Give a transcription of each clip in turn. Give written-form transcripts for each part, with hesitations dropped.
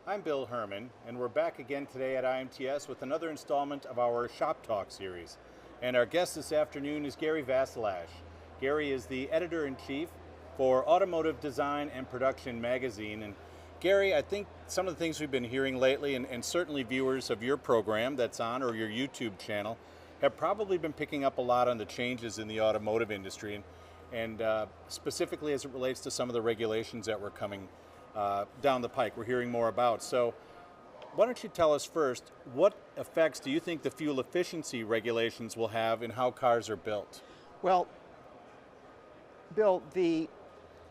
I'm Bill Herman, and we're back again today at IMTS with another installment of our Shop Talk series. And our guest this afternoon is Gary Vasilash. Gary is the editor-in-chief for Automotive Design and Production magazine. And Gary, I think some of the things we've been hearing lately, and certainly viewers of your program that's on or your YouTube channel, have probably been picking up a lot on the changes in the automotive industry, and specifically as it relates to some of the regulations that were coming down the pike, we're hearing more about. So why don't you tell us first, what effects do you think the fuel efficiency regulations will have in how cars are built? Well, Bill, the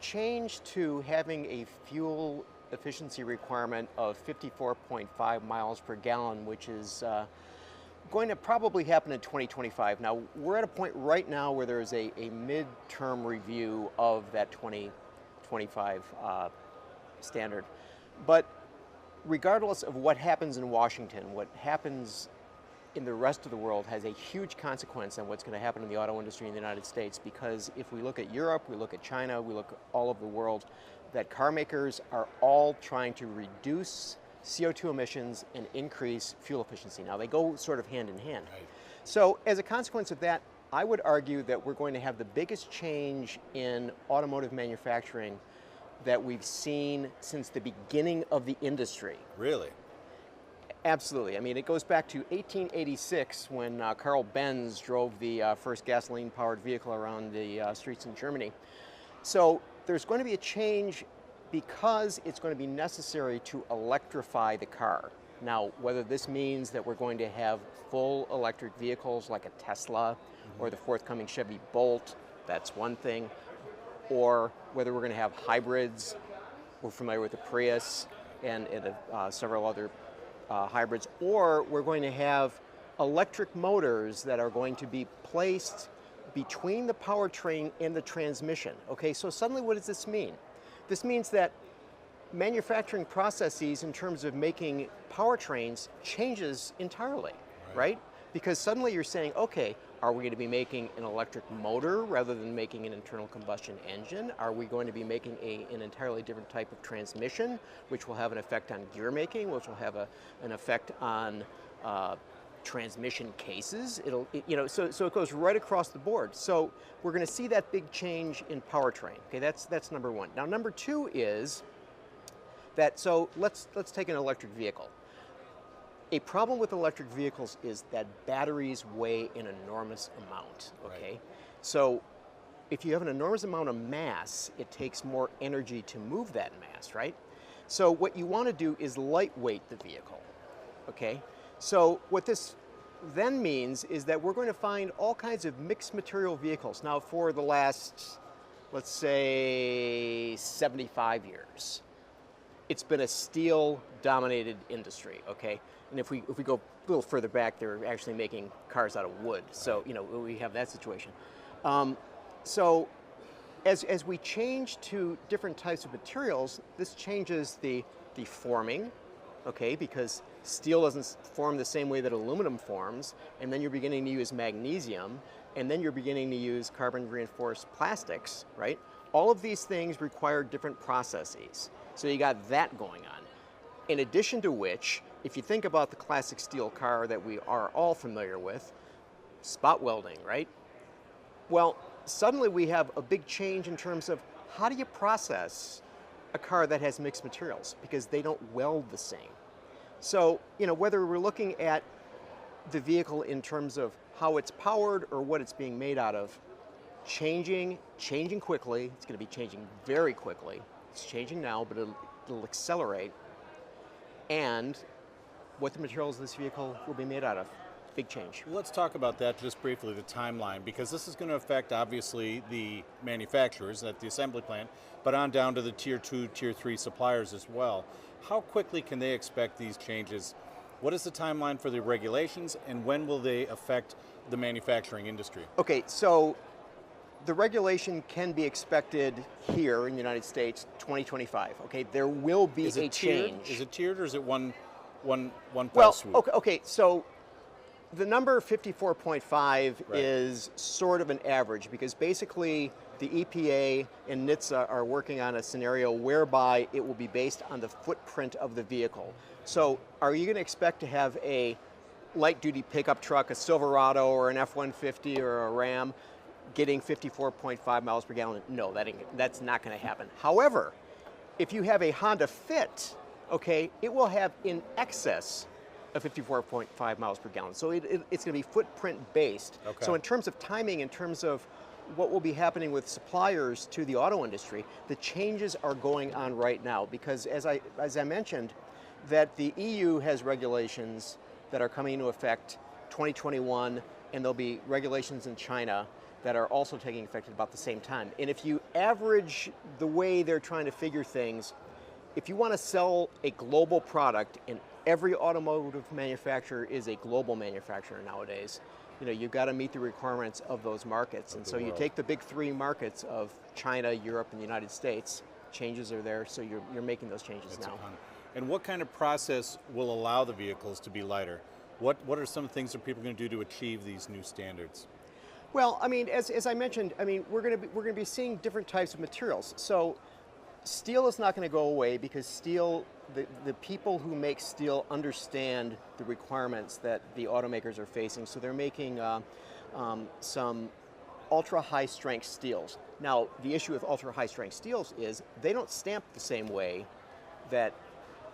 change to having a fuel efficiency requirement of 54.5 miles per gallon, which is going to probably happen in 2025. Now, we're at a point right now where there's a midterm review of that 2025 standard. But regardless of what happens in Washington, what happens in the rest of the world has a huge consequence on what's going to happen in the auto industry in the United States, because if we look at Europe, we look at China, we look all over the world, that car makers are all trying to reduce CO2 emissions and increase fuel efficiency. Now, they go sort of hand in hand. Right. So as a consequence of that, I would argue that we're going to have the biggest change in automotive manufacturing that we've seen since the beginning of the industry. Really? Absolutely. I mean, it goes back to 1886 when Carl Benz drove the first gasoline-powered vehicle around the streets in Germany. So there's going to be a change because it's going to be necessary to electrify the car. Now, whether this means that we're going to have full electric vehicles like a Tesla or the forthcoming Chevy Bolt, that's one thing. Or whether we're going to have hybrids. We're familiar with the Prius and several other hybrids. Or we're going to have electric motors that are going to be placed between the powertrain and the transmission. Okay, so suddenly what does this mean? This means that manufacturing processes in terms of making powertrains changes entirely, right? Because suddenly you're saying, okay, are we going to be making an electric motor rather than making an internal combustion engine? Are we going to be making an entirely different type of transmission, which will have an effect on gear making, which will have an effect on transmission cases? So it goes right across the board. So we're going to see that big change in powertrain. Okay, that's number one. Now, number two is that, so let's take an electric vehicle. A problem with electric vehicles is that batteries weigh an enormous amount, okay? Right. So if you have an enormous amount of mass, it takes more energy to move that mass, right? So what you want to do is lightweight the vehicle, okay? So what this then means is that we're going to find all kinds of mixed material vehicles. Now, for the last, let's say, 75 years, it's been a steel-dominated industry, okay? And if we go a little further back, they're actually making cars out of wood. So, we have that situation. So as we change to different types of materials, this changes the forming, okay? Because steel doesn't form the same way that aluminum forms, and then you're beginning to use magnesium, and then you're beginning to use carbon-reinforced plastics, right? All of these things require different processes. So you got that going on. In addition to which, if you think about the classic steel car that we are all familiar with, spot welding, right? Well, suddenly we have a big change in terms of how do you process a car that has mixed materials, because they don't weld the same. So, whether we're looking at the vehicle in terms of how it's powered or what it's being made out of, changing quickly. It's going to be changing very quickly. It's changing now, but it'll accelerate. And what the materials of this vehicle will be made out of. Big change. Well, let's talk about that just briefly, the timeline, because this is going to affect, obviously, the manufacturers at the assembly plant, but on down to the Tier 2, Tier 3 suppliers as well. How quickly can they expect these changes? What is the timeline for the regulations, and when will they affect the manufacturing industry? Okay, so the regulation can be expected here in the United States, 2025. Okay, there will be a change. Is it tiered, or is it one fell well, swoop? Okay, so the number 54.5 is sort of an average, because basically the EPA and NHTSA are working on a scenario whereby it will be based on the footprint of the vehicle. So are you going to expect to have a light-duty pickup truck, a Silverado or an F-150 or a Ram, getting 54.5 miles per gallon? No, that's not going to happen. However, if you have a Honda Fit, okay, it will have in excess of 54.5 miles per gallon. So it's going to be footprint based. Okay. So in terms of timing, in terms of what will be happening with suppliers to the auto industry, the changes are going on right now because as I mentioned, that the EU has regulations that are coming into effect 2021, and there'll be regulations in China that are also taking effect at about the same time. And if you average the way they're trying to figure things, if you want to sell a global product, and every automotive manufacturer is a global manufacturer nowadays, you've got to meet the requirements of those markets. And so you take the big three markets of China, Europe, and the United States, changes are there, so you're making those changes now. And what kind of process will allow the vehicles to be lighter? What are some things that people are going to do to achieve these new standards? Well, I mean, as I mentioned, I mean, we're going to be seeing different types of materials. So steel is not going to go away because steel, the people who make steel understand the requirements that the automakers are facing. So they're making some ultra high strength steels. Now, the issue with ultra high strength steels is they don't stamp the same way that,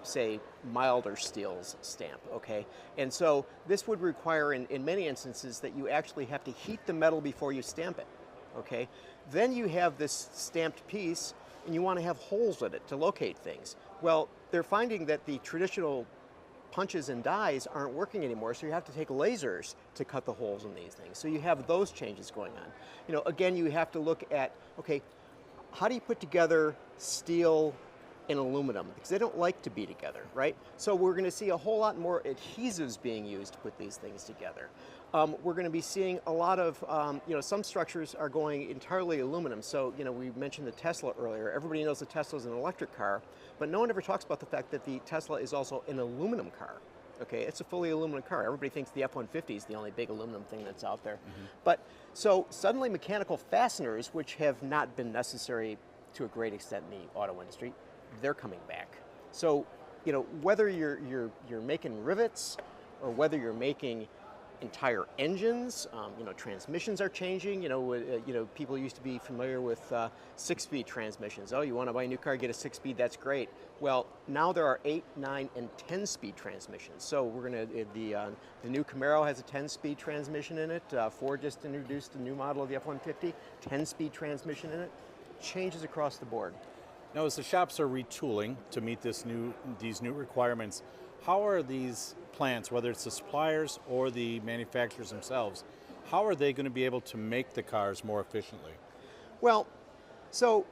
say, milder steels stamp, okay? And so this would require, in many instances, that you actually have to heat the metal before you stamp it, okay? Then you have this stamped piece, and you want to have holes in it to locate things. Well, they're finding that the traditional punches and dies aren't working anymore, so you have to take lasers to cut the holes in these things. So you have those changes going on. Again, you have to look at, okay, how do you put together steel and aluminum, because they don't like to be together, right? So we're going to see a whole lot more adhesives being used to put these things together. We're going to be seeing a lot of, some structures are going entirely aluminum. So, we mentioned the Tesla earlier. Everybody knows the Tesla is an electric car, but no one ever talks about the fact that the Tesla is also an aluminum car. Okay, it's a fully aluminum car. Everybody thinks the F-150 is the only big aluminum thing that's out there. Mm-hmm. But so suddenly mechanical fasteners, which have not been necessary to a great extent in the auto industry, they're coming back. So, whether you're making rivets or whether you're making entire engines, transmissions are changing. People used to be familiar with 6-speed transmissions. Oh, you want to buy a new car, get a 6-speed, that's great. Well, now there are 8, 9, and 10-speed transmissions. So we're going to, the new Camaro has a 10-speed transmission in it. Ford just introduced a new model of the F-150, 10-speed transmission in it. Changes across the board. Now, as the shops are retooling to meet these new requirements, how are these plants, whether it's the suppliers or the manufacturers themselves, how are they going to be able to make the cars more efficiently? Well, so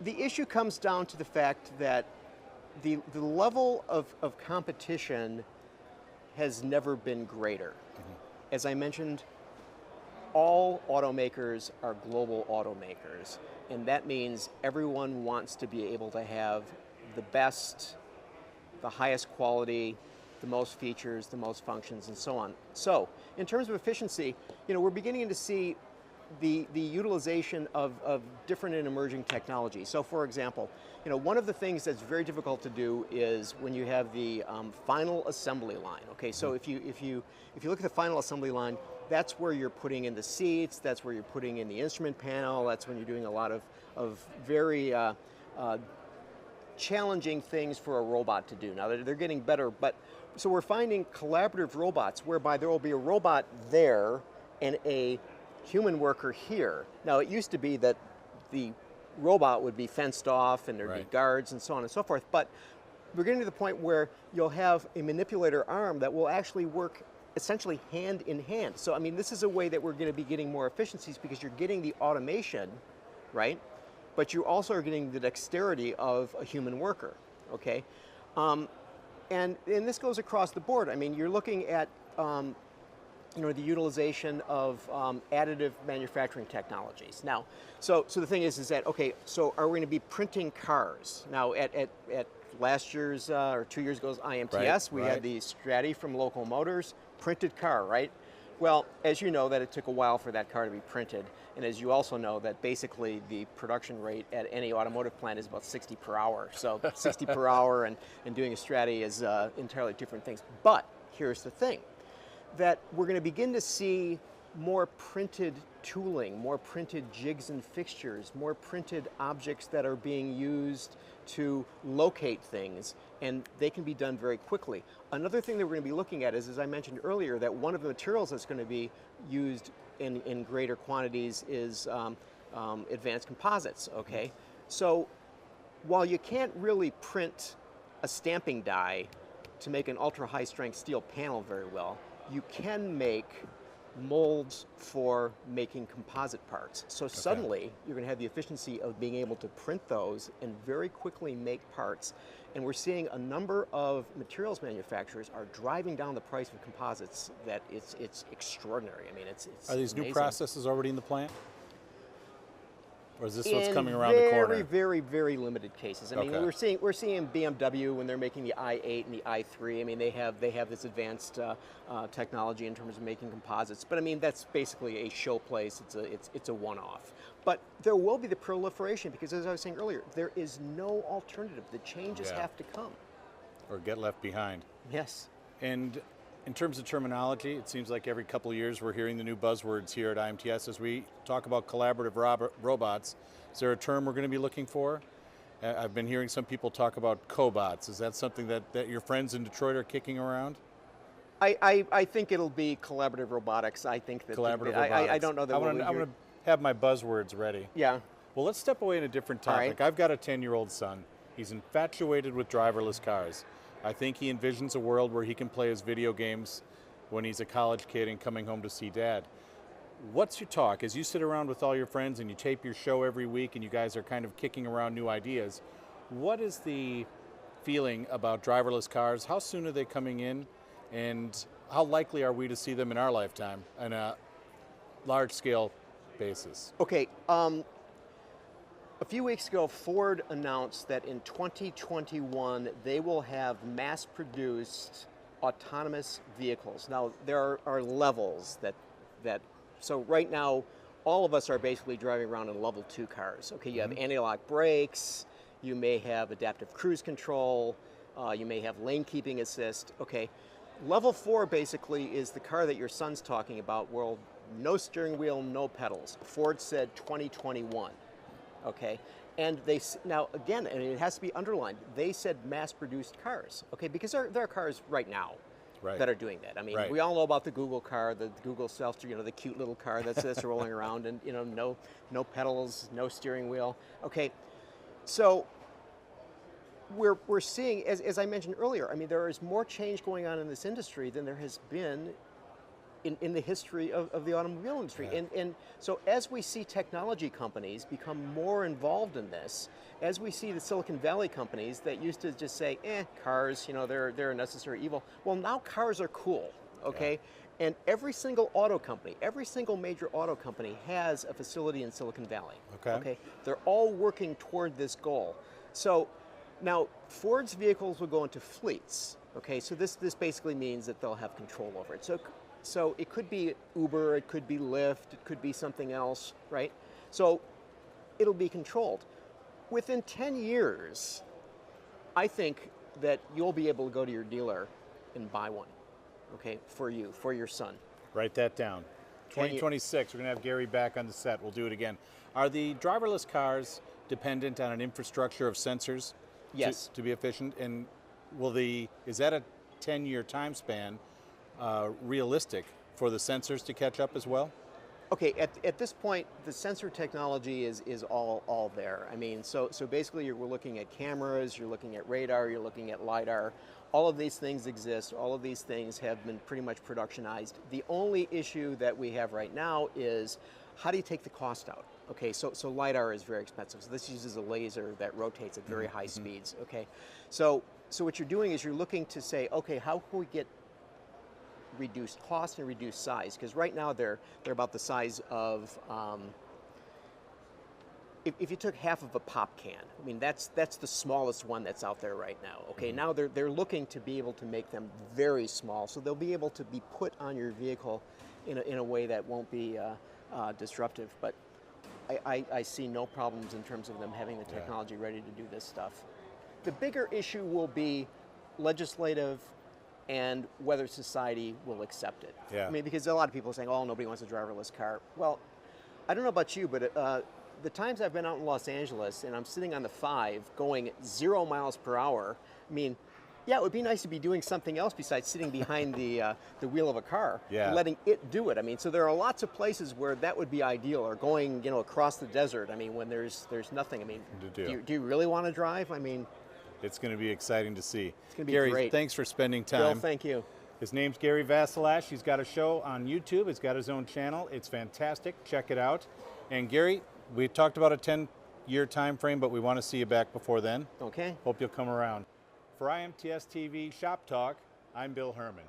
the issue comes down to the fact that the level of competition has never been greater. Mm-hmm. As I mentioned, all automakers are global automakers. And that means everyone wants to be able to have the best, the highest quality, the most features, the most functions, and so on. So, in terms of efficiency, we're beginning to see the utilization of different and emerging technologies. So, for example, one of the things that's very difficult to do is when you have the final assembly line. Okay, so if you look at the final assembly line, that's where you're putting in the seats, that's where you're putting in the instrument panel, that's when you're doing a lot of very challenging things for a robot to do. Now, they're getting better, but so we're finding collaborative robots whereby there will be a robot there and a human worker here. Now, it used to be that the robot would be fenced off and there'd be guards and so on and so forth, but we're getting to the point where you'll have a manipulator arm that will actually work essentially hand in hand. So, I mean, this is a way that we're going to be getting more efficiencies because you're getting the automation, right? But you also are getting the dexterity of a human worker, okay? And this goes across the board. I mean, you're looking at, the utilization of additive manufacturing technologies. Now, so the thing is that, okay, so are we going to be printing cars? Now, at last year's, or 2 years ago's IMTS, we had the Stratty from Local Motors, printed car, right? Well, as you know, that it took a while for that car to be printed, and as you also know, that basically the production rate at any automotive plant is about 60 per hour. So 60 per hour and doing a Stratti is entirely different things. But here's the thing, that we're going to begin to see more printed tooling, more printed jigs and fixtures, more printed objects that are being used to locate things, and they can be done very quickly. Another thing that we're going to be looking at is, as I mentioned earlier, that one of the materials that's going to be used in greater quantities is advanced composites, okay? So while you can't really print a stamping die to make an ultra high strength steel panel very well, you can make molds for making composite parts. So suddenly you're going to have the efficiency of being able to print those and very quickly make parts. And we're seeing a number of materials manufacturers are driving down the price of composites that it's extraordinary. I mean, it's Are these amazing. new processes already in the plant? Or is this what's coming around the corner? Very, very, very limited cases. I mean, we're seeing BMW when they're making the i8 and the i3. I mean, they have this advanced technology in terms of making composites. But I mean, that's basically a show place. It's a one-off. But there will be the proliferation because, as I was saying earlier, there is no alternative. The changes have to come. Or get left behind. Yes. And in terms of terminology, it seems like every couple of years we're hearing the new buzzwords here at IMTS as we talk about collaborative robots. Is there a term we're going to be looking for? I've been hearing some people talk about cobots. Is that something that your friends in Detroit are kicking around? I think it'll be collaborative robotics. I think that collaborative robotics. I don't know that I'm going to have my buzzwords ready. Yeah. Well, let's step away in a different topic. Right. I've got a 10-year-old son. He's infatuated with driverless cars. I think he envisions a world where he can play his video games when he's a college kid and coming home to see dad. What's your talk? As you sit around with all your friends and you tape your show every week and you guys are kind of kicking around new ideas, what is the feeling about driverless cars? How soon are they coming in? And how likely are we to see them in our lifetime on a large-scale basis? Okay. A few weeks ago, Ford announced that in 2021, they will have mass-produced autonomous vehicles. Now, there are levels that, so right now, all of us are basically driving around in level 2 cars. Okay, you have anti-lock brakes, you may have adaptive cruise control, you may have lane keeping assist. Okay, level 4 basically is the car that your son's talking about, where no steering wheel, no pedals. Ford said 2021. Okay, and now again, and it has to be underlined, they said mass-produced cars, okay, because there are cars right now that are doing that. I mean, we all know about the Google car, the Google Self, the cute little car that's rolling around, and no pedals, no steering wheel. Okay, so we're seeing, as I mentioned earlier, I mean, there is more change going on in this industry than there has been in the history of the automobile industry. And so as we see technology companies become more involved in this, as we see the Silicon Valley companies that used to just say, cars, they're a necessary evil. Well, now cars are cool, okay? And every single auto company, every single major auto company has a facility in Silicon Valley, okay? They're all working toward this goal. So now Ford's vehicles will go into fleets, okay? So this basically means that they'll have control over it. So it could be Uber, it could be Lyft, it could be something else, right? So it'll be controlled. Within 10 years, I think that you'll be able to go to your dealer and buy one, okay, for your son. Write that down. 2026, we're going to have Gary back on the set. We'll do it again. Are the driverless cars dependent on an infrastructure of sensors to be efficient? And is that a 10-year time span realistic for the sensors to catch up as well? Okay, at this point, the sensor technology is all there. I mean, so basically we're looking at cameras, you're looking at radar, you're looking at LiDAR. All of these things exist. All of these things have been pretty much productionized. The only issue that we have right now is how do you take the cost out? Okay, so LiDAR is very expensive. So this uses a laser that rotates at very high speeds, okay? So what you're doing is you're looking to say, okay, how can we get reduced cost and reduced size? Because right now they're about the size of, if you took half of a pop can, I mean, that's the smallest one that's out there right now. Okay, now they're looking to be able to make them very small, so they'll be able to be put on your vehicle in a way that won't be disruptive. But I see no problems in terms of them having the technology ready to do this stuff. The bigger issue will be legislative and whether society will accept it. Yeah. I mean, because a lot of people are saying, oh, nobody wants a driverless car. Well, I don't know about you, but the times I've been out in Los Angeles and I'm sitting on the 5 going 0 miles per hour, I mean, yeah, it would be nice to be doing something else besides sitting behind the wheel of a car, and letting it do it. I mean, so there are lots of places where that would be ideal, or going, you know, across the desert. I mean, when there's nothing. I mean, do you really want to drive? I mean, it's going to be exciting to see. It's going to be Gary, great. Thanks for spending time. Bill, thank you. His name's Gary Vasilash. He's got a show on YouTube. He's got his own channel. It's fantastic. Check it out. And Gary, we talked about a 10-year time frame, but we want to see you back before then. Okay. Hope you'll come around. For IMTS TV Shop Talk, I'm Bill Herman.